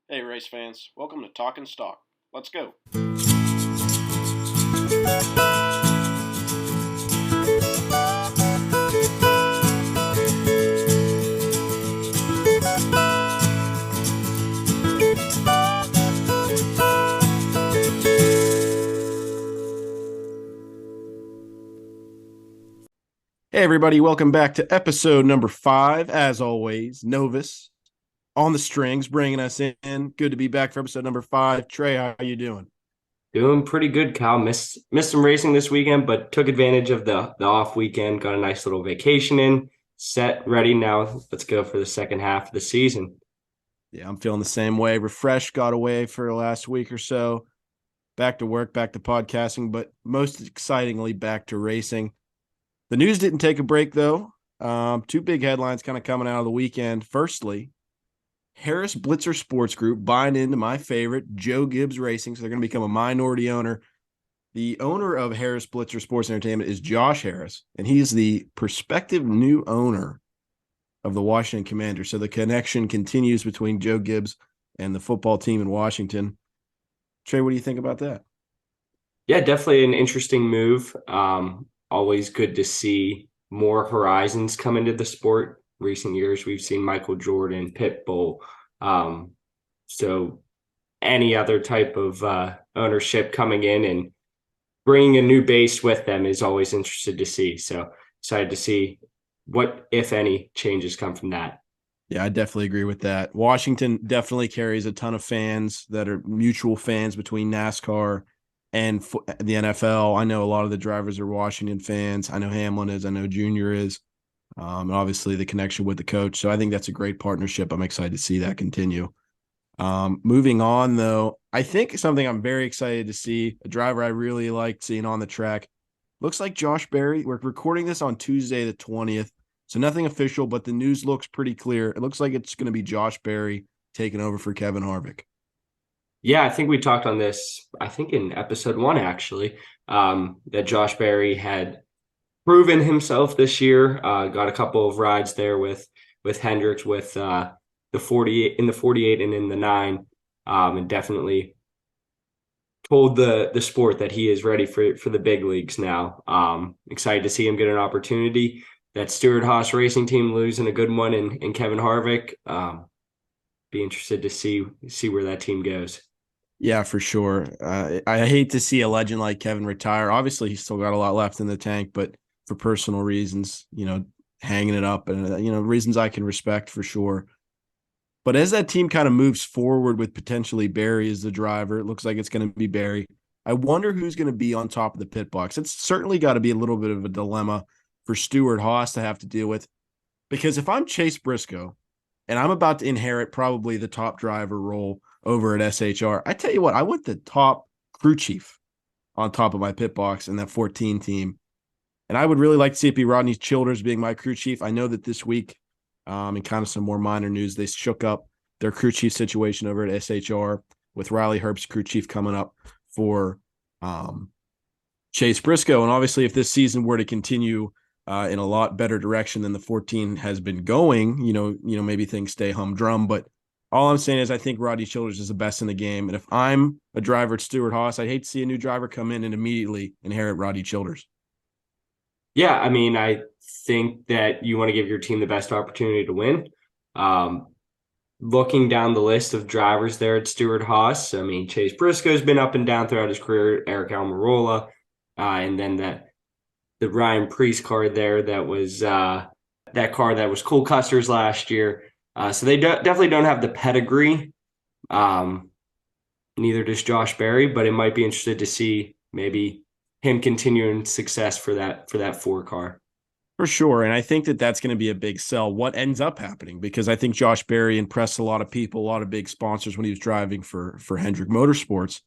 Hey, race fans. Welcome to Talking Stock. Let's go. Hey, everybody. Welcome back to episode number 5. As always, Novus on the strings, bringing us in. Good to be back for episode number 5. Trey, how are you doing? Doing pretty good, Kyle. Missed some racing this weekend, but took advantage of the off weekend. Got a nice little vacation in. Set, ready now. Let's go for the second half of the season. Yeah, I'm feeling the same way. Refreshed, got away for the last week or so. Back to work, back to podcasting, but most excitingly, back to racing. The news didn't take a break, though. Two big headlines kind of coming out of the weekend. Firstly, Harris Blitzer Sports Group buying into my favorite, Joe Gibbs Racing. So they're going to become a minority owner. The owner of Harris Blitzer Sports Entertainment is Josh Harris, and he's the prospective new owner of the Washington Commanders. So the connection continues between Joe Gibbs and the football team in Washington. Trey, what do you think about that? Yeah, definitely an interesting move. Always good to see more horizons come into the sport. Recent years, we've seen Michael Jordan, Pitbull. So any other type of ownership coming in and bringing a new base with them is always interested to see. So excited to see what, if any, changes come from that. Yeah, I definitely agree with that. Washington definitely carries a ton of fans that are mutual fans between NASCAR and the NFL. I know a lot of the drivers are Washington fans. I know Hamlin is. I know Junior is. And obviously the connection with the coach. So I think that's a great partnership. I'm excited to see that continue. Moving on, though, I think something I'm very excited to see, a driver I really liked seeing on the track. Looks like Josh Berry. We're recording this on Tuesday, the 20th. So nothing official, but the news looks pretty clear. It looks like it's going to be Josh Berry taking over for Kevin Harvick. Yeah, I think we talked on this, I think in episode 1, actually, that Josh Berry had proven himself this year. Got a couple of rides there with Hendricks, with the 48 in the 48 and in the 9, and definitely told the sport that he is ready for the big leagues now. Excited to see him get an opportunity. That Stewart Haas racing team losing a good one in Kevin Harvick. Be interested to see where that team goes. Yeah, for sure. I hate to see a legend like Kevin retire. Obviously, he's still got a lot left in the tank, but for personal reasons, hanging it up and, reasons I can respect for sure. But as that team kind of moves forward with potentially Barry as the driver, it looks like it's going to be Barry. I wonder who's going to be on top of the pit box. It's certainly got to be a little bit of a dilemma for Stewart Haas to have to deal with. Because if I'm Chase Briscoe and I'm about to inherit probably the top driver role over at SHR, I tell you what, I want the top crew chief on top of my pit box in that 14 team. And I would really like to see it be Rodney Childers being my crew chief. I know that this week, and kind of some more minor news, they shook up their crew chief situation over at SHR with Riley Herbst's crew chief coming up for Chase Briscoe. And obviously, if this season were to continue in a lot better direction than the 14 has been going, maybe things stay humdrum. But all I'm saying is I think Rodney Childers is the best in the game. And if I'm a driver at Stewart Haas, I'd hate to see a new driver come in and immediately inherit Rodney Childers. Yeah, I mean, I think that you want to give your team the best opportunity to win. Um, Looking down the list of drivers there at Stewart Haas, I mean, Chase Briscoe's been up and down throughout his career, Eric Almirola, and then the Ryan Preece car there that was that car that was Cole Custer's last year. So they definitely don't have the pedigree. Um, Neither does Josh Berry, but it might be interested to see maybe him continuing success for that 4 car. For sure. And I think that that's going to be a big sell. What ends up happening? Because I think Josh Berry impressed a lot of people, a lot of big sponsors when he was driving for Hendrick Motorsports.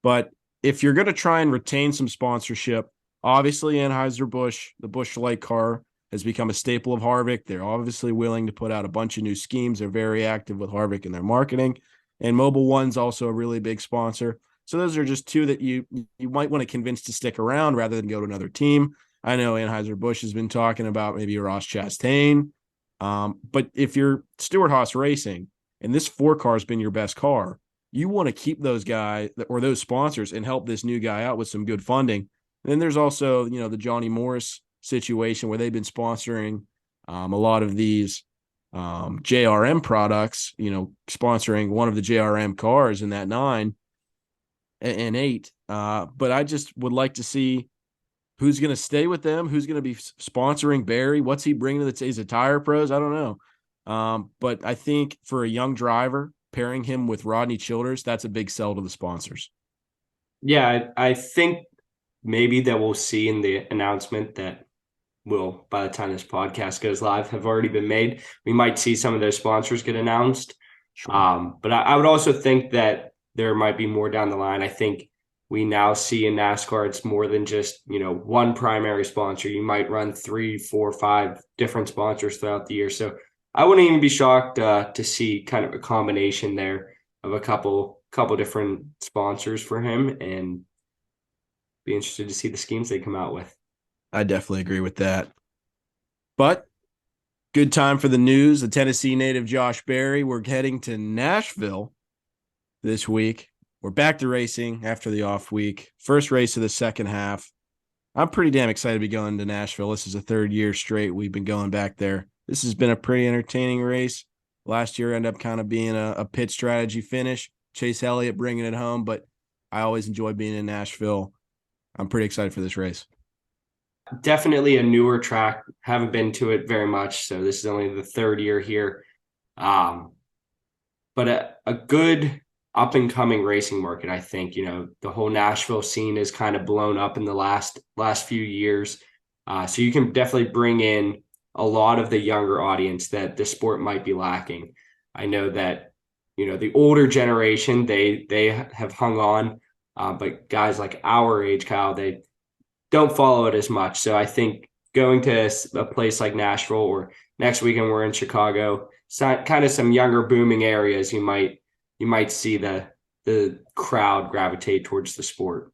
But if you're going to try and retain some sponsorship, obviously Anheuser-Busch, the Busch Light car, has become a staple of Harvick. They're obviously willing to put out a bunch of new schemes. They're very active with Harvick in their marketing. And Mobil One's also a really big sponsor. So those are just two that you might want to convince to stick around rather than go to another team. I know Anheuser-Busch has been talking about maybe Ross Chastain. But if you're Stewart Haas Racing and this 4 car has been your best car, you want to keep those guys or those sponsors and help this new guy out with some good funding. And then there's also, the Johnny Morris situation where they've been sponsoring a lot of these JRM products, sponsoring one of the JRM cars in that 9 and 8. But I just would like to see who's going to stay with them, who's going to be sponsoring Barry, what's he bringing to the is it Tire Pros? I don't know. But I think for a young driver, pairing him with Rodney Childers, that's a big sell to the sponsors. Yeah, I think maybe that we'll see in the announcement that will, by the time this podcast goes live, have already been made. We might see some of those sponsors get announced. Sure. But I would also think that there might be more down the line. I think we now see in NASCAR, it's more than just, one primary sponsor. You might run 3, 4, 5 different sponsors throughout the year. So I wouldn't even be shocked to see kind of a combination there of a couple different sponsors for him, and be interested to see the schemes they come out with. I definitely agree with that. But good time for the news. The Tennessee native Josh Berry. We're heading to Nashville this week. We're back to racing after the off week. First race of the second half. I'm pretty damn excited to be going to Nashville. This is the 3rd year straight we've been going back there. This has been a pretty entertaining race. Last year ended up kind of being a pit strategy finish. Chase Elliott bringing it home, but I always enjoy being in Nashville. I'm pretty excited for this race. Definitely a newer track. Haven't been to it very much, so this is only the 3rd year here. But a good up-and-coming racing market, I think. The whole Nashville scene is kind of blown up in the last few years. So you can definitely bring in a lot of the younger audience that the sport might be lacking. I know that, the older generation, they have hung on, but guys like our age, Kyle, they don't follow it as much. So I think going to a place like Nashville, or next weekend we're in Chicago, kind of some younger booming areas, you might see the crowd gravitate towards the sport.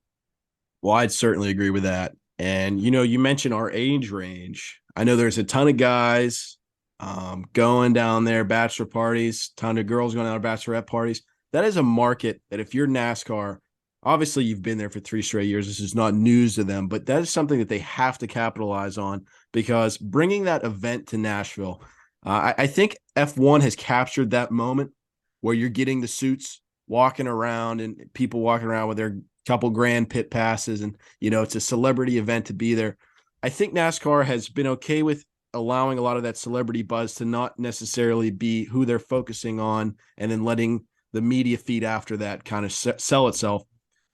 Well, I'd certainly agree with that. And, you mentioned our age range. I know there's a ton of guys going down there, bachelor parties, ton of girls going down to bachelorette parties. That is a market that if you're NASCAR, obviously you've been there for 3 straight years. This is not news to them, but that is something that they have to capitalize on, because bringing that event to Nashville, I think F1 has captured that moment where you're getting the suits walking around and people walking around with their couple grand pit passes, and it's a celebrity event to be there. I think NASCAR has been okay with allowing a lot of that celebrity buzz to not necessarily be who they're focusing on, and then letting the media feed after that kind of sell itself.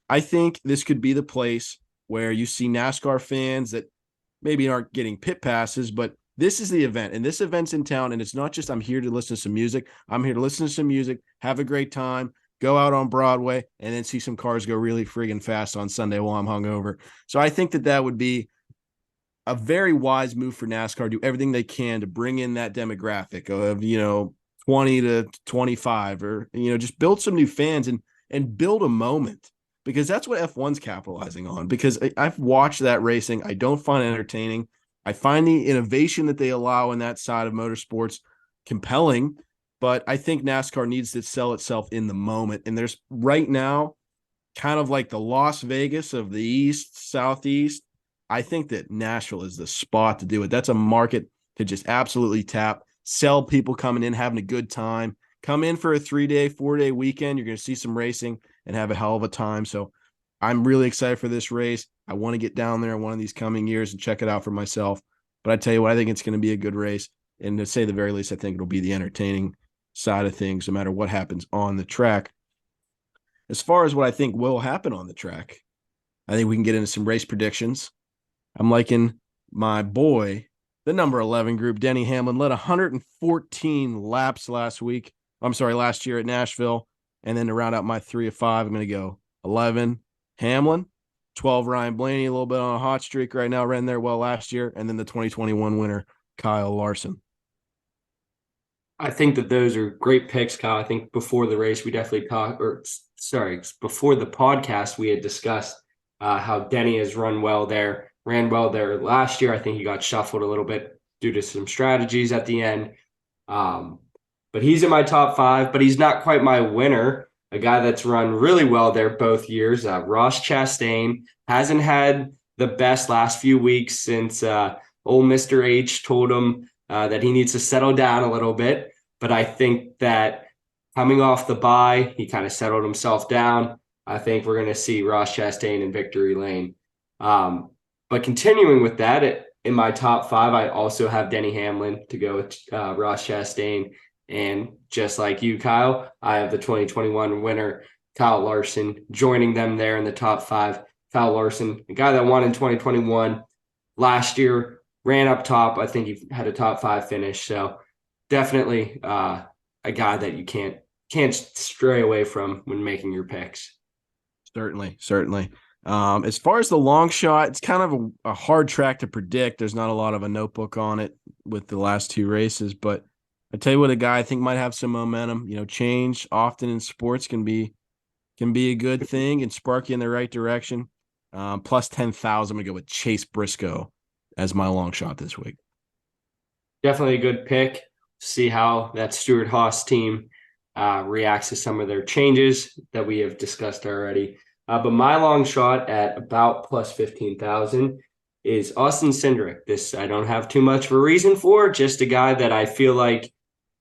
I think this could be the place where you see NASCAR fans that maybe aren't getting pit passes, but this is the event, and this event's in town, and it's not just I'm here to listen to some music. I'm here to listen to some music, have a great time, go out on Broadway, and then see some cars go really friggin' fast on Sunday while I'm hungover. So I think that would be a very wise move for NASCAR. Do everything they can to bring in that demographic of 20 to 25, or just build some new fans and build a moment, because that's what F1's capitalizing on. Because I've watched that racing, I don't find it entertaining. I find the innovation that they allow in that side of motorsports compelling, but I think NASCAR needs to sell itself in the moment. And there's right now kind of like the Las Vegas of the East, Southeast. I think that Nashville is the spot to do it. That's a market to just absolutely tap, sell people coming in, having a good time. Come in for a 3-day, 4-day weekend. You're going to see some racing and have a hell of a time. So I'm really excited for this race. I want to get down there in one of these coming years and check it out for myself. But I tell you what, I think it's going to be a good race. And to say the very least, I think it'll be the entertaining side of things, no matter what happens on the track. As far as what I think will happen on the track, I think we can get into some race predictions. I'm liking my boy, the number 11 group, Denny Hamlin, led 114 laps last year at Nashville. And then to round out my 3 of 5, I'm going to go 11 Hamlin, 12 Ryan Blaney, a little bit on a hot streak right now, ran there well last year, and then the 2021 winner, Kyle Larson. I think that those are great picks, Kyle. I think before the race, we definitely before the podcast, we had discussed how Denny has ran well there last year. I think he got shuffled a little bit due to some strategies at the end. but he's in my top 5, but he's not quite my winner. A guy that's run really well there both years. Ross Chastain hasn't had the best last few weeks since old Mr. H told him that he needs to settle down a little bit. But I think that coming off the bye, he kind of settled himself down. I think we're going to see Ross Chastain in victory lane. But continuing with that, in my top 5, I also have Denny Hamlin to go with Ross Chastain. And just like you, Kyle, I have the 2021 winner, Kyle Larson, joining them there in the top 5. Kyle Larson, the guy that won in 2021 last year, ran up top. I think he had a top 5 finish. So definitely a guy that you can't stray away from when making your picks. Certainly, certainly. As far as the long shot, it's kind of a hard track to predict. There's not a lot of a notebook on it with the last 2 races, but I tell you what, a guy I think might have some momentum. Change often in sports can be a good thing and spark you in the right direction. Plus 10,000, I'm gonna go with Chase Briscoe as my long shot this week. Definitely a good pick. See how that Stewart Haas team reacts to some of their changes that we have discussed already. But my long shot at about plus 15,000 is Austin Cindric. This I don't have too much of a reason for, just a guy that I feel like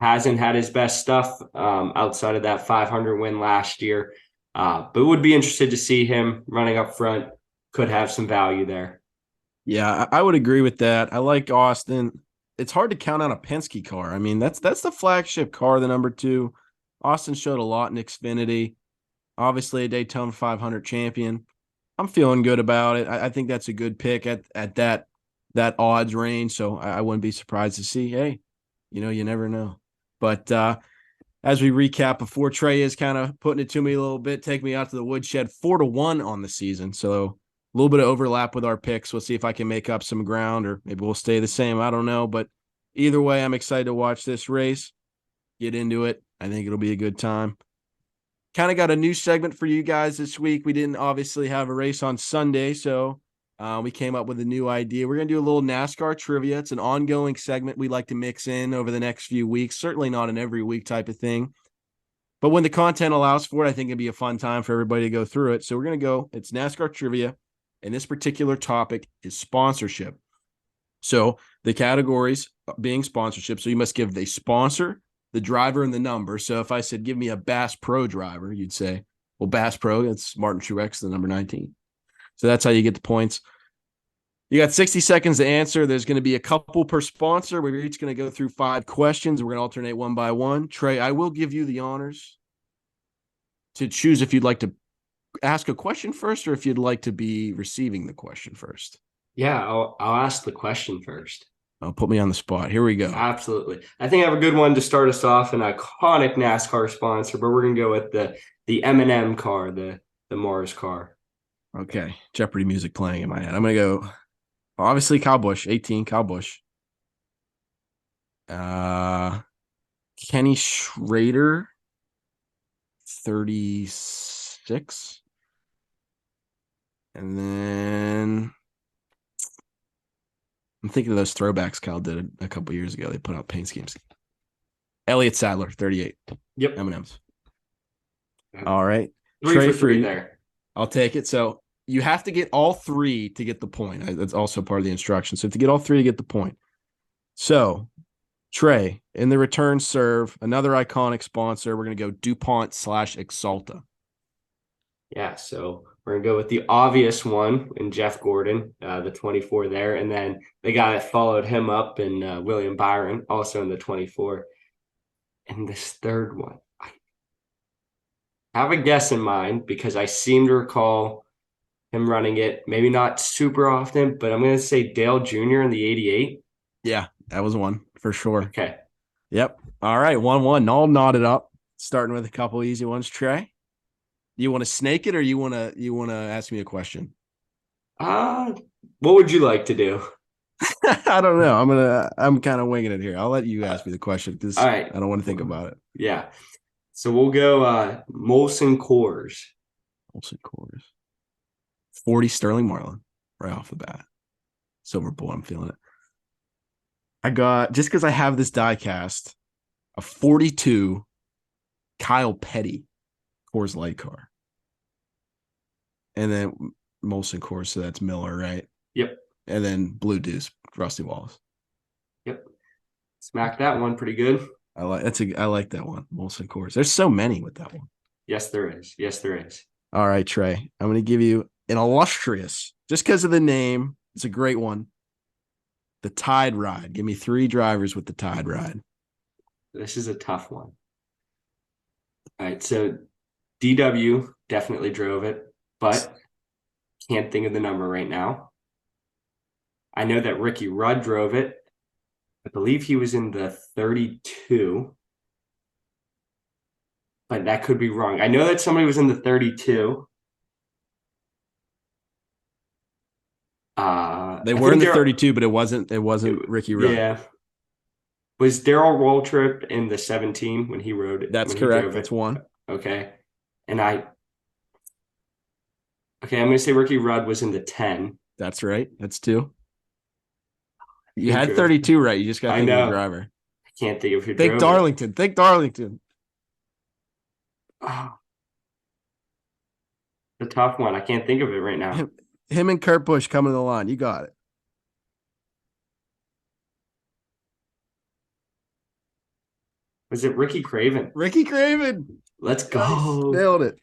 hasn't had his best stuff outside of that 500 win last year. But would be interested to see him running up front. Could have some value there. Yeah, I would agree with that. I like Austin. It's hard to count out a Penske car. I mean, that's the flagship car, the number 2. Austin showed a lot in Xfinity. Obviously, a Daytona 500 champion. I'm feeling good about it. I think that's a good pick at that odds range. So I wouldn't be surprised to see. Hey, you never know. But as we recap, before Trey is kind of putting it to me a little bit, take me out to the woodshed, 4-1 on the season. So a little bit of overlap with our picks. We'll see if I can make up some ground, or maybe we'll stay the same. I don't know. But either way, I'm excited to watch this race, get into it. I think it'll be a good time. Kind of got a new segment for you guys this week. We didn't obviously have a race on Sunday, so we came up with a new idea. We're going to do a little NASCAR trivia. It's an ongoing segment we like to mix in over the next few weeks. Certainly not an every week type of thing. But when the content allows for it, I think it'd be a fun time for everybody to go through it. So we're going to go, it's NASCAR trivia, and this particular topic is sponsorship. So the categories being sponsorship. So you must give the sponsor, the driver, and the number. So if I said, give me a Bass Pro driver, you'd say, well, Bass Pro, it's Martin Truex, the number 19. So that's how you get the points. You got 60 seconds to answer. There's going to be a couple per sponsor. We're each going to go through 5 questions. We're going to alternate one by one. Trey, I will give you the honors to choose if you'd like to ask a question first or if you'd like to be receiving the question first. Yeah, I'll ask the question first. Put me on the spot. Here we go. Absolutely. I think I have a good one to start us off, an iconic NASCAR sponsor, but we're going to go with the M&M car, the Mars car. Okay. Jeopardy music playing in my head. I'm going to go, obviously, Kyle Busch, 18, Kyle Busch. Kenny Schrader, 36. And then I'm thinking of those throwbacks Kyle did a couple years ago. They put out paint schemes. Elliott Sadler, 38. Yep. M&M's. All right. 3 for 3 there. I'll take it. So you have to get all 3 to get the point. That's also part of the instruction. So to get all 3 to get the point. So Trey, in the return serve, another iconic sponsor. We're going to go DuPont/Axalta. Yeah, so we're going to go with the obvious one in Jeff Gordon, the 24 there. And then the guy that followed him up in William Byron, also in the 24. And this third one, I have a guess in mind because I seem to recall him running it, maybe not super often, but I'm going to say Dale Jr. in the 88. Yeah, that was one for sure. Okay. Yep. All right, 1-1. All knotted up. Starting with a couple easy ones. Trey, you want to snake it or you want to ask me a question? What would you like to do? I don't know. I'm kind of winging it here. I'll let you ask me the question because all right. I don't want to think about it. Yeah. So we'll go Molson Coors. Molson Coors. 40 Sterling Marlin right off the bat. Silver Bull, I'm feeling it. I got, just because I have this die cast, a 42 Kyle Petty Coors Light car. And then Molson Coors, so that's Miller, right? Yep. And then Blue Deuce, Rusty Wallace. Yep. Smack that one pretty good. I like that one, Molson Coors. There's so many with that one. Yes, there is. Yes, there is. All right, Trey. I'm going to give you an illustrious, just because of the name. It's a great one. The Tide Ride. Give me 3 drivers with the Tide Ride. This is a tough one. All right, so DW definitely drove it, but can't think of the number right now. I know that Ricky Rudd drove it. I believe he was in the 32, but that could be wrong. I know that somebody was in the 32. They were in the 32, but it wasn't Ricky Rudd. Yeah. Was Daryl Waltrip in the 17 when he rode it? That's correct. That's one. Okay. And I'm going to say Ricky Rudd was in the 10. That's right. That's 2. You had 32 right. You just got to think of the driver. I can't think of who drove Darlington. Think Darlington. Oh. The tough one. I can't think of it right now. Him and Kurt Busch coming to the line. You got it. Was it Ricky Craven? Ricky Craven. Let's go. Nice. Nailed it.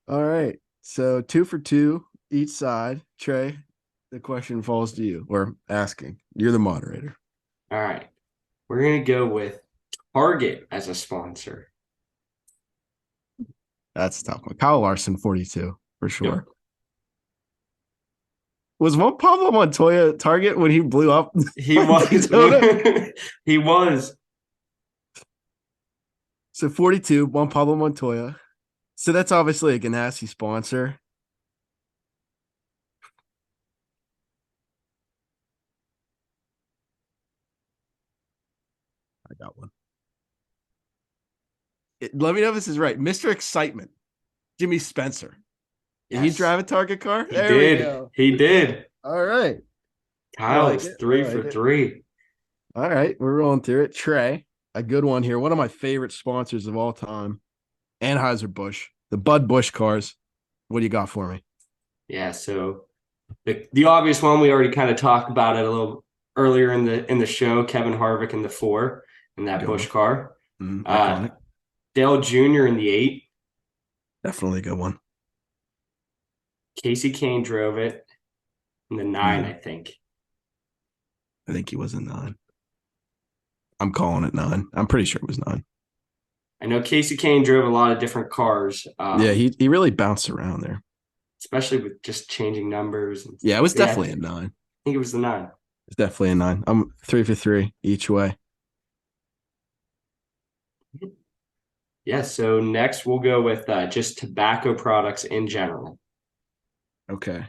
All right. So 2 for 2 each side. Trey, the question falls to you, or asking. You're the moderator. All right. We're going to go with Target as a sponsor. That's a tough one. Kyle Larson, 42, for sure. Yep. Was Juan Pablo Montoya Target when he blew up? He was. He was. So 42, Juan Pablo Montoya. So that's obviously a Ganassi sponsor. I got one. Let me know if this is right. Mr. Excitement, Jimmy Spencer. Did he drive a Target car? He did. All right. Kyle is 3 for 3. All right. We're rolling through it. Trey, a good one here. One of my favorite sponsors of all time. Anheuser-Busch, the Bud Busch cars. What do you got for me? Yeah, so the obvious one, we already kind of talked about it a little earlier in the show, Kevin Harvick in the 4 in that Busch car. Dale Jr. in the 8. Definitely a good one. Casey Kane drove it in the 9, I think. I think he was in 9. I'm calling it 9. I'm pretty sure it was 9. I know Casey Kane drove a lot of different cars. Yeah, he really bounced around there. Especially with just changing numbers. Yeah, it was definitely a 9. I think it was the 9. It's definitely a 9. I'm 3 for 3 each way. Yeah, so next we'll go with just tobacco products in general. Okay.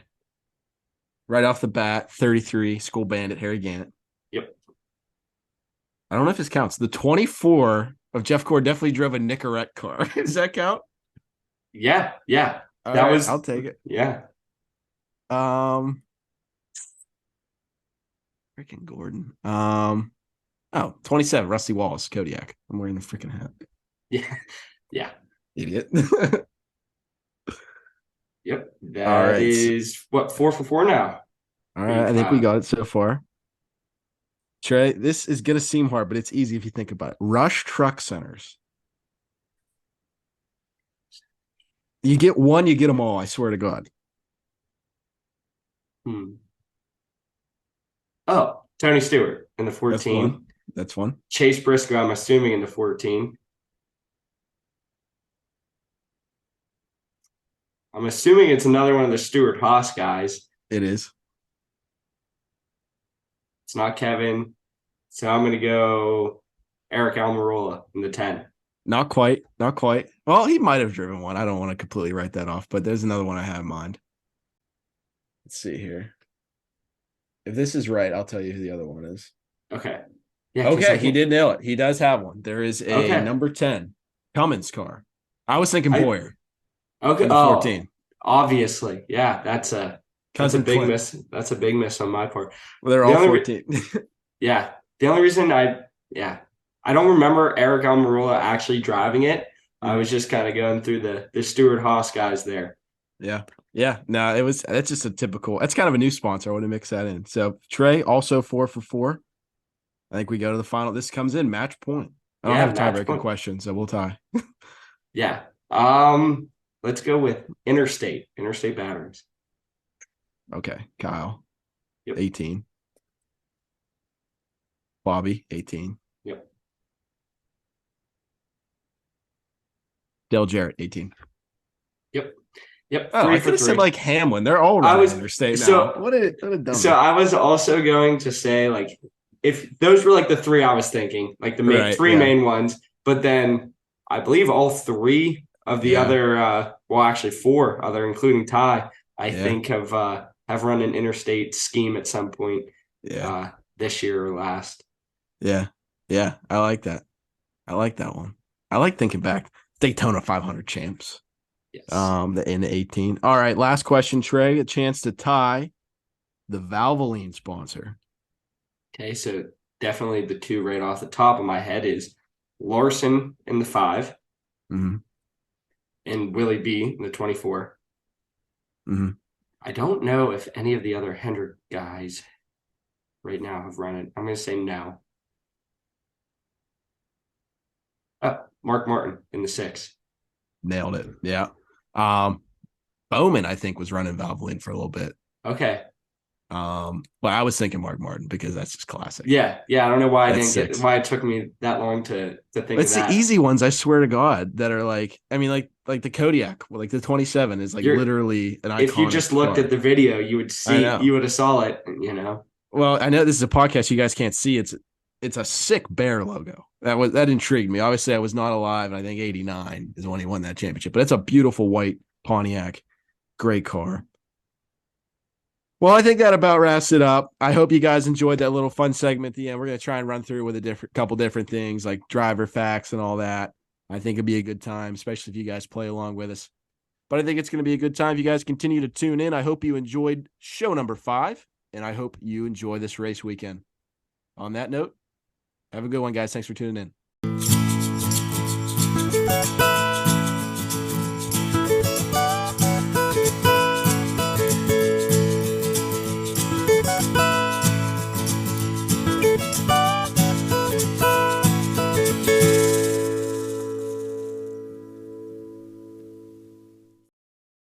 Right off the bat, 33, School Bandit, Harry Gannett. Yep. I don't know if this counts. The 24 of Jeff Core definitely drove a Nicorette car. Does that count? Yeah. I'll take it. Yeah. Freaking Gordon. 27, Rusty Wallace, Kodiak. I'm wearing the freaking hat. Yeah. Idiot. Yep. That is what, 4 for 4 now. All right. I think we got it so far. Trey, this is going to seem hard, but it's easy if you think about it. Rush Truck Centers. You get one, you get them all. I swear to God. Oh, Tony Stewart in the 14. That's one. Chase Briscoe, I'm assuming, in the 14. I'm assuming it's another one of the Stewart Haas guys. It is. It's not Kevin. So I'm going to go Eric Almirola in the 10. Not quite. Well, he might have driven one. I don't want to completely write that off, but there's another one I have in mind. Let's see here. If this is right, I'll tell you who the other one is. Okay. Yeah. Okay, he did nail it. He does have one. There is a number 10 Cummins car. I was thinking Boyer. Okay. 14. Obviously. Yeah, that's a big Clint. miss. That's a big miss on my part. Well, they're all 14. Yeah. The only reason I I don't remember Eric Almirola actually driving it. I Mhm. was just kind of going through the Stewart Haas guys there. Yeah. Yeah. No, that's just a typical, that's kind of a new sponsor. I want to mix that in. So Trey, also 4 for 4. I think we go to the final. This comes in match point. I don't Yeah, have a match tiebreaker point. question, so we'll tie. Yeah. Let's go with interstate batteries. Okay. Kyle, Yep. 18. Bobby, 18. Yep. Dale Jarrett, 18. Yep. Yep. Oh, Three I for could have said three. like Hamlin. They're all I running was interstate now. so What a so dummy. I was also going to say like if those were like the three I was thinking, like the Right. three Yeah. main ones, but then I believe all three of the Yeah. other well actually four other including Ty, I Yeah. think have run an interstate scheme at some point Yeah. uh this year or last. Yeah. Yeah. I like that. I like that one. I like thinking back. Daytona 500 champs. Yes. In the 18. All right. Last question, Trey. A chance to tie the Valvoline sponsor. Okay, so definitely the two right off the top of my head is Larson in the 5 Mm-hmm. and Willie B in the 24. Mm-hmm. I don't know if any of the other Hendrick guys right now have run it. I'm going to say no. Mark Martin in the 6. Nailed it. Yeah. Bowman, I think, was running Valvoline for a little bit. Okay. But I was thinking Mark Martin because that's just classic. Yeah, yeah. I don't know why I That's didn't get 6. why it took me that long to think of It's the that. easy ones, I swear to God, that are like, I mean, like the Kodiak, like the 27 is like You're literally an if you iconic just looked at car. the video, I know. you would have saw it, you know. Well, I know this is a podcast you guys can't see. It's a sick bear logo. That intrigued me. Obviously, I was not alive, and I think 89 is when he won that championship. But it's a beautiful white Pontiac. Great car. Well, I think that about wraps it up. I hope you guys enjoyed that little fun segment at the end. We're going to try and run through with a couple different things like driver facts and all that. I think it'd be a good time, especially if you guys play along with us. But I think it's going to be a good time if you guys continue to tune in. I hope you enjoyed show number 5, and I hope you enjoy this race weekend. On that note, have a good one, guys. Thanks for tuning in.